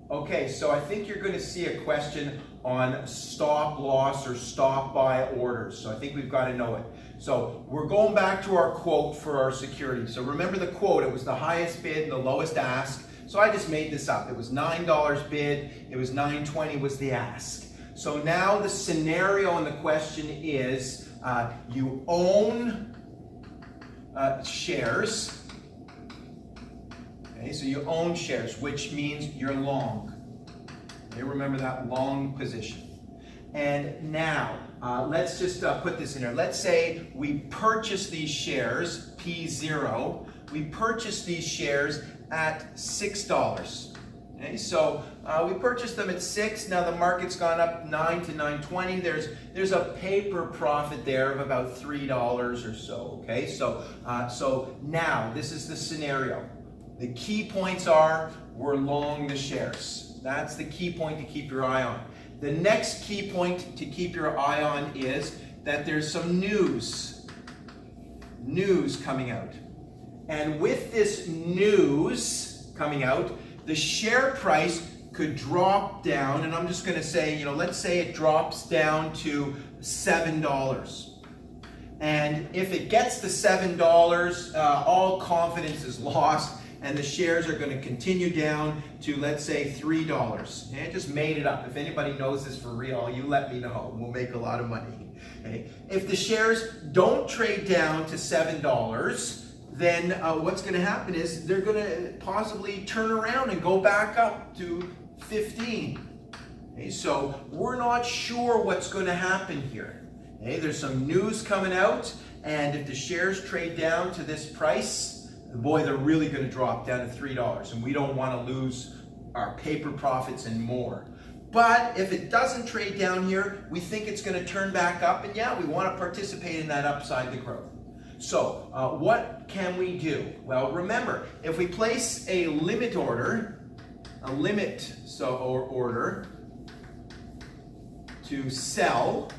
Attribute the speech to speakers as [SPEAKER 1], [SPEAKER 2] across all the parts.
[SPEAKER 1] Okay, so I think you're going to see a question on stop loss or stop buy orders. So I think we've got to know it. So we're going back to our quote for our security. So remember the quote, it was the highest bid and the lowest ask. So I just made this up. It was $9 bid, it was $9.20 was the ask. So now the scenario in the question is you own shares. Okay, so you own shares, which means you're long. Okay, remember that long position. And now, let's just put this in here. Let's say we purchase these shares, P0, we purchase these shares at $6. Okay, so we purchased them at 6. Now the market's gone up 9 to 9.20. There's a paper profit there of about $3 or so. Okay, so now this is the scenario. The key points are we're long the shares. That's the key point to keep your eye on. The next key point to keep your eye on is that there's some news coming out. And with this news coming out, the share price could drop down, and I'm just going to say, let's say it drops down to $7. And if it gets to $7, all confidence is lost, and the shares are going to continue down to, let's say, $3. And I just made it up. If anybody knows this for real, you let me know. We'll make a lot of money. Okay? If the shares don't trade down to $7, then what's going to happen is they're going to possibly turn around and go back up to 15. Okay, so we're not sure what's going to happen here. Okay, there's some news coming out, and if the shares trade down to this price, boy, they're really going to drop down to $3, and we don't want to lose our paper profits and more. But if it doesn't trade down here, we think it's going to turn back up, and yeah, we want to participate in that upside, the growth. So what can we do? Well, remember, if we place a limit order, order to sell,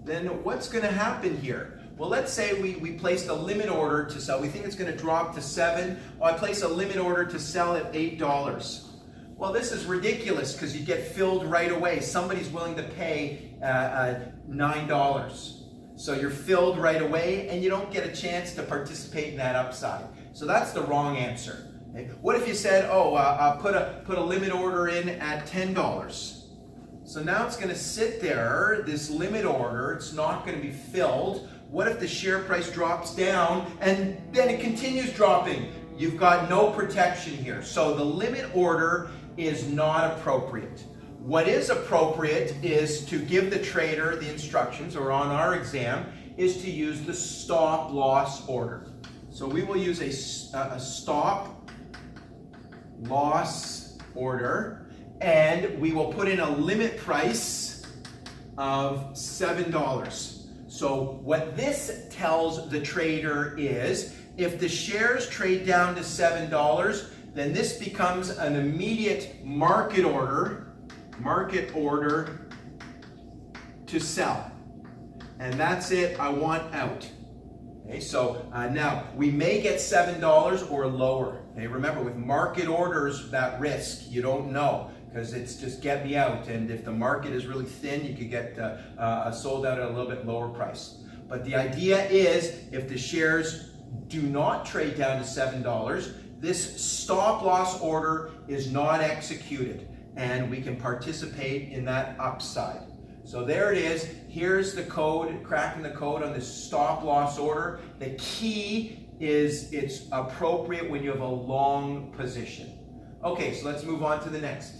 [SPEAKER 1] then what's going to happen here? Well, let's say we placed a limit order to sell. We think it's going to drop to 7. Well, I place a limit order to sell at $8. Well, this is ridiculous because you get filled right away. Somebody's willing to pay $9. So you're filled right away, and you don't get a chance to participate in that upside. So that's the wrong answer. Okay? What if you said, put a limit order in at $10? So now it's going to sit there, this limit order, it's not going to be filled. What if the share price drops down and then it continues dropping? You've got no protection here. So the limit order is not appropriate. What is appropriate is to give the trader the instructions, or on our exam, is to use the stop loss order. So we will use a stop loss order, and we will put in a limit price of $7. So what this tells the trader is, if the shares trade down to $7, then this becomes an immediate market order to sell. And that's it, I want out. Okay, so now we may get $7 or lower. Okay, remember, with market orders, that risk, you don't know, because it's just get me out. And if the market is really thin, you could get sold out at a little bit lower price. But the idea is, if the shares do not trade down to $7, this stop loss order is not executed, and we can participate in that upside. So there it is. Here's the code, cracking the code on this stop loss order. The key is it's appropriate when you have a long position. Okay, so let's move on to the next.